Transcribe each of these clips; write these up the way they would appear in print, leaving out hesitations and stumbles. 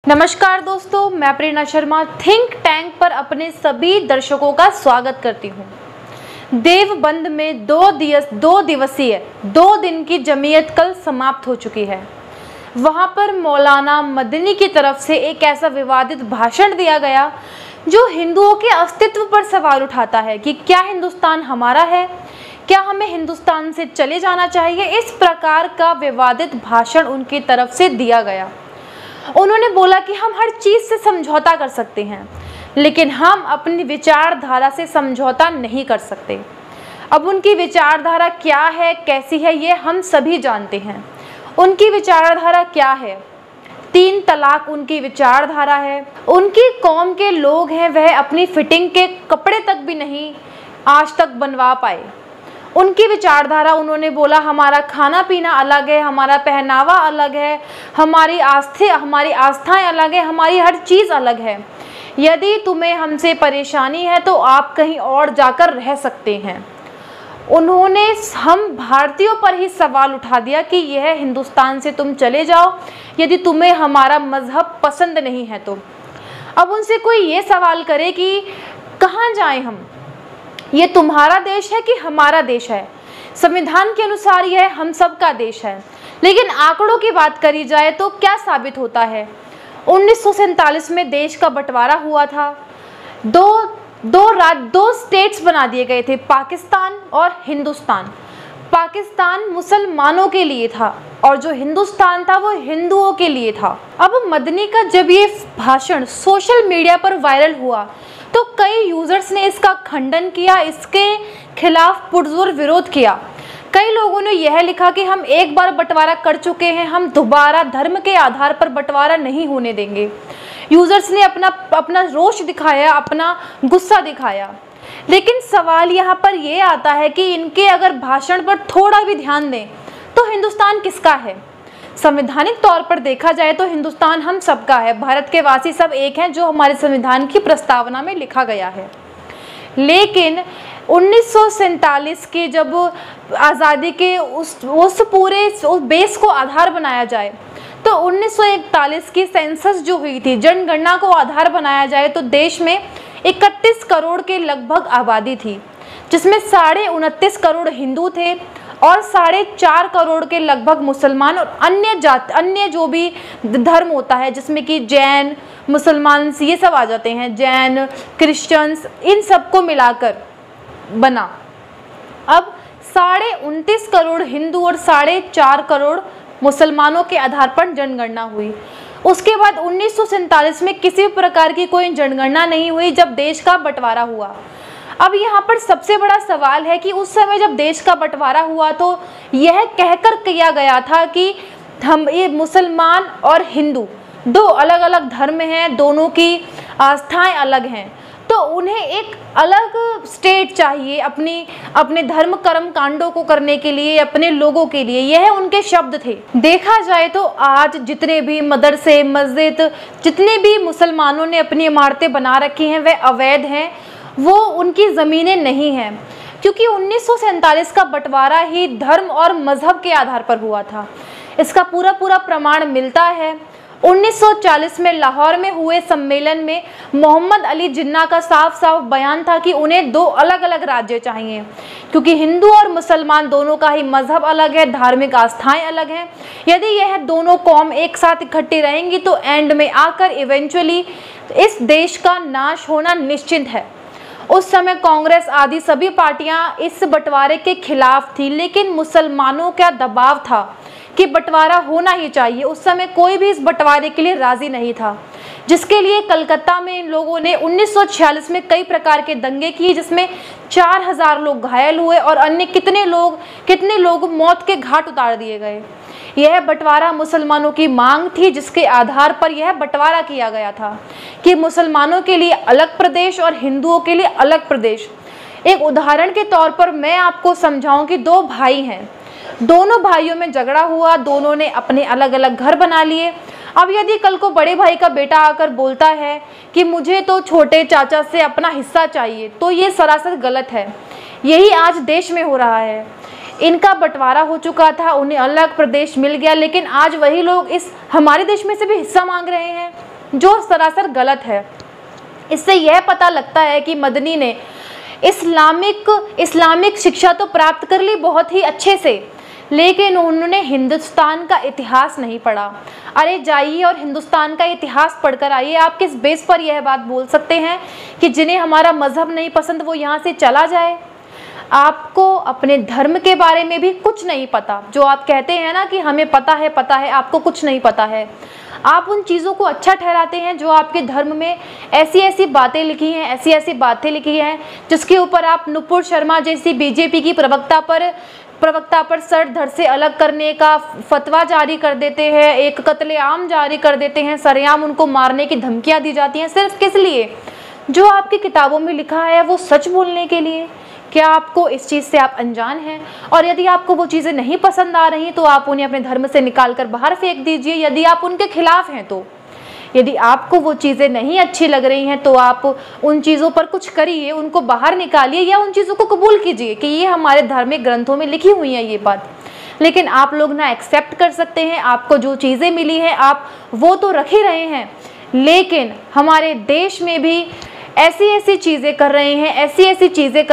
नमस्कार दोस्तों, मैं प्रेरणा शर्मा थिंक टैंक पर अपने सभी दर्शकों का स्वागत करती हूं। देवबंद में दो दिवसीय 2 दिन की जमीयत कल समाप्त हो चुकी है। वहां पर मौलाना मदनी की तरफ से एक ऐसा विवादित भाषण दिया गया जो हिंदुओं के अस्तित्व पर सवाल उठाता है कि क्या हिंदुस्तान हमारा है, क्या हमें हिंदुस्तान से चले जाना चाहिए। इस प्रकार का विवादित भाषण उनकी तरफ से दिया गया। उन्होंने बोला कि हम हर चीज़ से समझौता कर सकते हैं, लेकिन हम अपनी विचारधारा से समझौता नहीं कर सकते। अब उनकी विचारधारा क्या है, कैसी है, ये हम सभी जानते हैं। उनकी विचारधारा क्या है? 3 तलाक उनकी विचारधारा है। उनकी कौम के लोग हैं, वह अपनी फिटिंग के कपड़े तक भी नहीं आज तक बनवा पाए। उनकी विचारधारा, उन्होंने बोला हमारा खाना पीना अलग है, हमारा पहनावा अलग है, हमारी आस्थाएं अलग है, हमारी हर चीज़ अलग है। यदि तुम्हें हमसे परेशानी है तो आप कहीं और जाकर रह सकते हैं। उन्होंने हम भारतीयों पर ही सवाल उठा दिया कि यह हिंदुस्तान से तुम चले जाओ यदि तुम्हें हमारा मज़हब पसंद नहीं है तो। अब उनसे कोई ये सवाल करे कि कहाँ जाएं हम, ये तुम्हारा देश है कि हमारा देश है। संविधान के अनुसार यह हम सब का देश है, लेकिन आंकड़ों की बात करी जाए तो क्या साबित होता है? 1947 में देश का बंटवारा हुआ था। दो स्टेट्स बना दिए गए थे, पाकिस्तान और हिंदुस्तान। पाकिस्तान मुसलमानों के लिए था और जो हिंदुस्तान था वो हिंदुओं के लिए था। अब मदनी का जब ये भाषण सोशल मीडिया पर वायरल हुआ तो कई यूजर्स ने इसका खंडन किया, इसके खिलाफ पुरजोर विरोध किया। कई लोगों ने यह लिखा कि हम एक बार बंटवारा कर चुके हैं, हम दोबारा धर्म के आधार पर बंटवारा नहीं होने देंगे। यूजर्स ने अपना रोष दिखाया, अपना गुस्सा दिखाया। लेकिन सवाल यहाँ पर यह आता है कि इनके अगर भाषण पर थोड़ा भी ध्यान दें तो हिंदुस्तान किसका है? संवैधानिक तौर पर देखा जाए तो हिंदुस्तान हम सबका है। भारत के वासी सब एक हैं, जो हमारे संविधान की प्रस्तावना में लिखा गया है। लेकिन 1947 के जब आज़ादी के उस पूरे बेस को आधार बनाया जाए तो 1941 की सेंसस जो हुई थी, जनगणना को आधार बनाया जाए तो देश में 31 करोड़ के लगभग आबादी थी, जिसमें 29.5 करोड़ हिंदू थे और 4.5 करोड़ के लगभग मुसलमान और अन्य जो भी धर्म होता है, जिसमें कि जैन, मुसलमान ये सब आ जाते हैं, जैन, क्रिश्चियंस, इन सबको मिलाकर बना। अब 29.5 करोड़ हिंदू और 4.5 करोड़ मुसलमानों के आधार पर जनगणना हुई। उसके बाद 1947 में किसी भी प्रकार की कोई जनगणना नहीं हुई जब देश का बंटवारा हुआ। अब यहाँ पर सबसे बड़ा सवाल है कि उस समय जब देश का बंटवारा हुआ तो यह कहकर किया गया था कि हम ये मुसलमान और हिंदू 2 अलग अलग धर्म हैं, दोनों की आस्थाएं अलग हैं, तो उन्हें एक अलग स्टेट चाहिए अपने धर्म कर्म कांडों को करने के लिए, अपने लोगों के लिए। यह उनके शब्द थे। देखा जाए तो आज जितने भी मदरसे, मस्जिद, जितने भी मुसलमानों ने अपनी इमारतें बना रखी हैं वह अवैध हैं, वो उनकी ज़मीनें नहीं हैं, क्योंकि 1947 का बंटवारा ही धर्म और मज़हब के आधार पर हुआ था। इसका पूरा प्रमाण मिलता है। 1940 में लाहौर में हुए सम्मेलन में मोहम्मद अली जिन्ना का साफ बयान था कि उन्हें 2 अलग अलग राज्य चाहिए, क्योंकि हिंदू और मुसलमान दोनों का ही मज़हब अलग है, धार्मिक आस्थाएं अलग हैं। यदि यह दोनों कौम एक साथ इकट्ठी रहेंगी तो एंड में आकर इवेंचुअली इस देश का नाश होना निश्चित है। उस समय कांग्रेस आदि सभी पार्टियां इस बंटवारे के खिलाफ थी, लेकिन मुसलमानों का दबाव था कि बंटवारा होना ही चाहिए। उस समय कोई भी इस बंटवारे के लिए राजी नहीं था, जिसके लिए कलकत्ता में इन लोगों ने 1946 में कई प्रकार के दंगे किए, जिसमें 4000 लोग घायल हुए और अन्य कितने लोग मौत के घाट उतार दिए गए। यह बंटवारा मुसलमानों की मांग थी, जिसके आधार पर यह बंटवारा किया गया था कि मुसलमानों के लिए अलग प्रदेश और हिंदुओं के लिए अलग प्रदेश। एक उदाहरण के तौर पर मैं आपको समझाऊं कि 2 भाई हैं, दोनों भाइयों में झगड़ा हुआ, दोनों ने अपने अलग अलग घर बना लिए। अब यदि कल को बड़े भाई का बेटा आकर बोलता है कि मुझे तो छोटे चाचा से अपना हिस्सा चाहिए, तो ये सरासर गलत है। यही आज देश में हो रहा है। इनका बंटवारा हो चुका था, उन्हें अलग प्रदेश मिल गया, लेकिन आज वही लोग इस हमारे देश में से भी हिस्सा मांग रहे हैं। जो सरासर गलत है। इससे यह पता लगता है कि मदनी ने इस्लामिक शिक्षा तो प्राप्त कर ली बहुत ही अच्छे से, लेकिन उन्होंने हिंदुस्तान का इतिहास नहीं पढ़ा। अरे जाइए और हिंदुस्तान का इतिहास पढ़कर आइए। आप किस बेस पर यह बात बोल सकते हैं कि जिन्हें हमारा मज़हब नहीं पसंद वो यहाँ से चला जाए? आपको अपने धर्म के बारे में भी कुछ नहीं पता। जो आप कहते हैं ना कि हमें पता है, आपको कुछ नहीं पता है। आप उन चीज़ों को अच्छा ठहराते हैं जो आपके धर्म में ऐसी बातें लिखी हैं, जिसके ऊपर आप नुपुर शर्मा जैसी बीजेपी की प्रवक्ता पर सर धड़ से अलग करने का फतवा जारी कर देते हैं, एक कत्लेआम जारी कर देते हैं, सरेआम उनको मारने की धमकियां दी जाती हैं। सिर्फ किस लिए? जो आपकी किताबों में लिखा है वो सच बोलने के लिए। क्या आपको इस चीज़ से आप अनजान हैं? और यदि आपको वो चीज़ें नहीं पसंद आ रही तो आप उन्हें अपने धर्म से निकाल कर बाहर फेंक दीजिए, यदि आप उनके खिलाफ हैं तो। यदि आपको वो चीज़ें नहीं अच्छी लग रही हैं तो आप उन चीज़ों पर कुछ करिए, उनको बाहर निकालिए या उन चीज़ों को कबूल कीजिए कि ये हमारे धार्मिक ग्रंथों में लिखी हुई है ये बात। लेकिन आप लोग ना एक्सेप्ट कर सकते हैं, आपको जो चीज़ें मिली हैं आप वो तो रख ही रहे हैं, लेकिन हमारे देश में भी ऐसी चीज़ें कर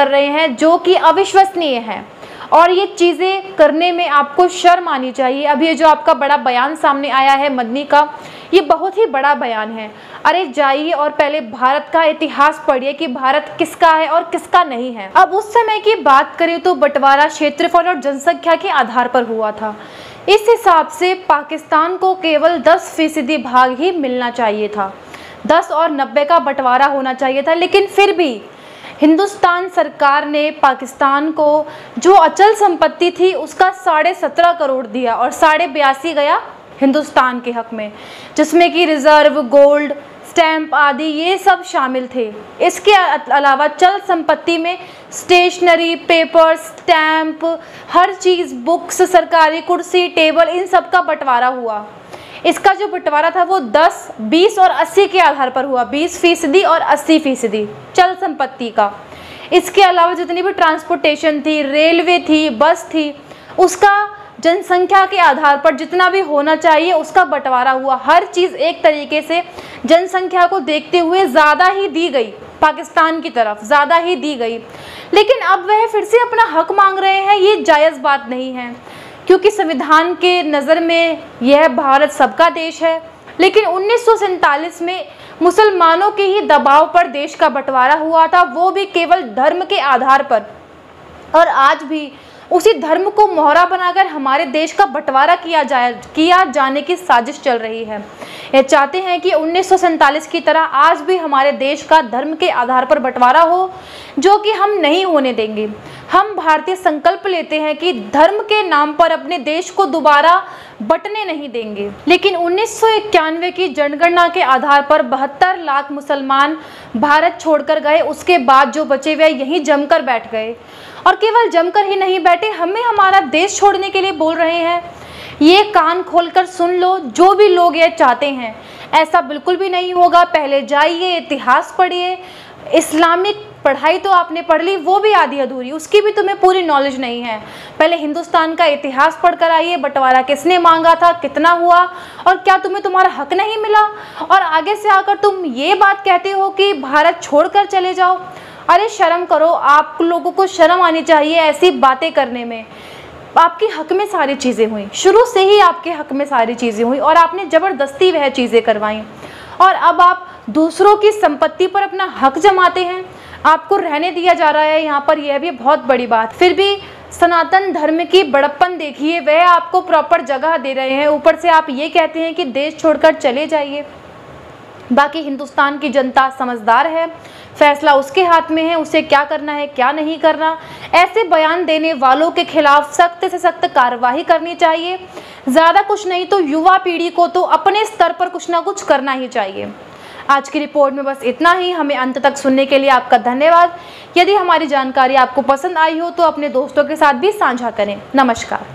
रहे हैं जो कि अविश्वसनीय हैं, और ये चीज़ें करने में आपको शर्म आनी चाहिए। अब ये जो आपका बड़ा बयान सामने आया है मदनी का, ये बहुत ही बड़ा बयान है। अरे जाइए और पहले भारत का इतिहास पढ़िए कि भारत किसका है और किसका नहीं है। अब उस समय की बात करें तो बंटवारा क्षेत्रफल और जनसंख्या के आधार पर हुआ था। इस हिसाब से पाकिस्तान को केवल 10% भाग ही मिलना चाहिए था, 10 और 90 का बंटवारा होना चाहिए था। लेकिन फिर भी हिंदुस्तान सरकार ने पाकिस्तान को जो अचल संपत्ति थी उसका 17.5 करोड़ दिया और 82.5 गया हिंदुस्तान के हक में, जिसमें कि रिजर्व, गोल्ड, स्टैंप आदि ये सब शामिल थे। इसके अलावा चल संपत्ति में स्टेशनरी, पेपर, स्टैंप, हर चीज़, बुक्स, सरकारी कुर्सी, टेबल, इन सब का बंटवारा हुआ। इसका जो बंटवारा था वो 10, 20 और 80 के आधार पर हुआ, 20% और 80% चल संपत्ति का। इसके अलावा जितनी भी ट्रांसपोर्टेशन थी, रेलवे थी, बस थी, उसका जनसंख्या के आधार पर जितना भी होना चाहिए उसका बंटवारा हुआ। हर चीज़ एक तरीके से जनसंख्या को देखते हुए ज़्यादा ही दी गई, पाकिस्तान की तरफ ज़्यादा ही दी गई। लेकिन अब वह फिर से अपना हक मांग रहे हैं। ये जायज़ बात नहीं है, क्योंकि संविधान के नज़र में यह भारत सबका देश है। लेकिन 1947 में मुसलमानों के ही दबाव पर देश का बंटवारा हुआ था, वो भी केवल धर्म के आधार पर। और आज भी उसी धर्म को मोहरा बनाकर हमारे देश का बंटवारा किया जाने की साजिश चल रही है। ये चाहते हैं कि 1947 की तरह आज भी हमारे देश का धर्म के आधार पर बंटवारा हो, जो कि हम नहीं होने देंगे। हम भारतीय संकल्प लेते हैं कि धर्म के नाम पर अपने देश को दोबारा बंटने नहीं देंगे। लेकिन 1991 की जनगणना के आधार पर 72 लाख मुसलमान भारत छोड़कर गए। उसके बाद जो बचे हुए यहीं जमकर बैठ गए, और केवल जमकर ही नहीं बैठे, हमें हमारा देश छोड़ने के लिए बोल रहे हैं। ये कान खोलकर सुन लो, जो भी लोग ये चाहते हैं, ऐसा बिल्कुल भी नहीं होगा। पहले जाइए, इतिहास पढ़िए। इस्लामिक पढ़ाई तो आपने पढ़ ली, वो भी आधी अधूरी, उसकी भी तुम्हें पूरी नॉलेज नहीं है। पहले हिंदुस्तान का इतिहास पढ़कर आइए, बंटवारा किसने मांगा था, कितना हुआ, और क्या तुम्हें तुम्हारा हक नहीं मिला। और आगे से आकर तुम ये बात कहते हो कि भारत छोड़कर चले जाओ। अरे शर्म करो, आप लोगों को शर्म आनी चाहिए ऐसी बातें करने में। आपके हक में सारी चीज़ें हुई, शुरू से ही आपके हक में सारी चीज़ें हुई, और आपने ज़बरदस्ती वह चीज़ें करवाई, और अब आप दूसरों की संपत्ति पर अपना हक जमाते हैं। आपको रहने दिया जा रहा है यहाँ पर, यह भी बहुत बड़ी बात। फिर भी सनातन धर्म की बड़प्पन देखिए, वह आपको प्रॉपर जगह दे रहे हैं। ऊपर से आप ये कहते हैं कि देश छोड़कर चले जाइए। बाकी हिंदुस्तान की जनता समझदार है, फैसला उसके हाथ में है, उसे क्या करना है क्या नहीं करना। ऐसे बयान देने वालों के खिलाफ सख्त से सख्त कार्रवाई करनी चाहिए। ज़्यादा कुछ नहीं तो युवा पीढ़ी को तो अपने स्तर पर कुछ ना कुछ करना ही चाहिए। आज की रिपोर्ट में बस इतना ही। हमें अंत तक सुनने के लिए आपका धन्यवाद। यदि हमारी जानकारी आपको पसंद आई हो तो अपने दोस्तों के साथ भी साझा करें। नमस्कार।